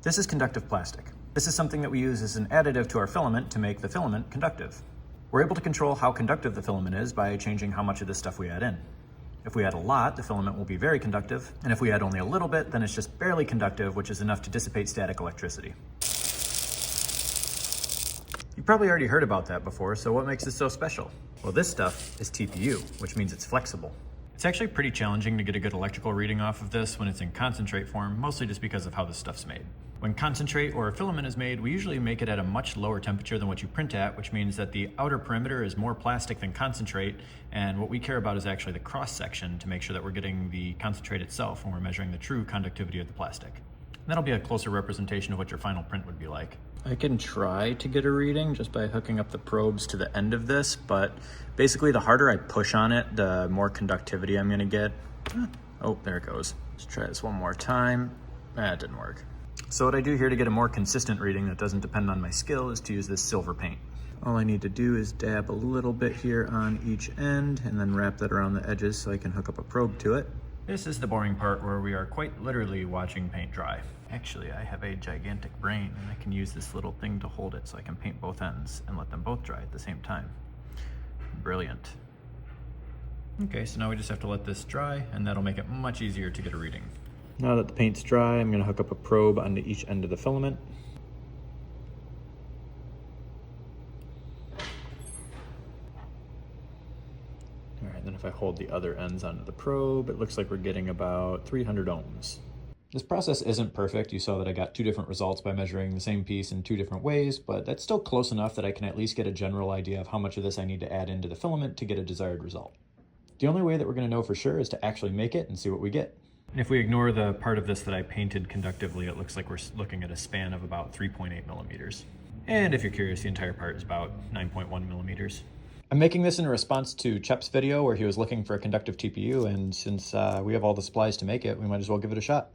This is conductive plastic. This is something that we use as an additive to our filament to make the filament conductive. We're able to control how conductive the filament is by changing how much of this stuff we add in. If we add a lot, the filament will be very conductive, and if we add only a little bit, then it's just barely conductive, which is enough to dissipate static electricity. You probably already heard about that before, so what makes this so special? Well, this stuff is TPU, which means it's flexible. It's actually pretty challenging to get a good electrical reading off of this when it's in concentrate form, mostly just because of how this stuff's made. When concentrate or a filament is made, we usually make it at a much lower temperature than what you print at, which means that the outer perimeter is more plastic than concentrate, and what we care about is actually the cross-section to make sure that we're getting the concentrate itself when we're measuring the true conductivity of the plastic. And that'll be a closer representation of what your final print would be like. I can try to get a reading just by hooking up the probes to the end of this, but basically the harder I push on it, the more conductivity I'm gonna get. Oh, there it goes. Let's try this one more time. It didn't work. So what I do here to get a more consistent reading that doesn't depend on my skill is to use this silver paint. All I need to do is dab a little bit here on each end and then wrap that around the edges so I can hook up a probe to it. This is the boring part where we are quite literally watching paint dry. Actually, I have a gigantic brain and I can use this little thing to hold it so I can paint both ends and let them both dry at the same time. Brilliant. Okay, so now we just have to let this dry and that'll make it much easier to get a reading. Now that the paint's dry, I'm gonna hook up a probe onto each end of the filament. All right, then if I hold the other ends onto the probe, it looks like we're getting about 300 ohms. This process isn't perfect. You saw that I got two different results by measuring the same piece in two different ways, but that's still close enough that I can at least get a general idea of how much of this I need to add into the filament to get a desired result. The only way that we're gonna know for sure is to actually make it and see what we get. And if we ignore the part of this that I painted conductively, it looks like we're looking at a span of about 3.8 millimeters. And if you're curious, the entire part is about 9.1 millimeters. I'm making this in response to Chep's video where he was looking for a conductive TPU, and since we have all the supplies to make it, we might as well give it a shot.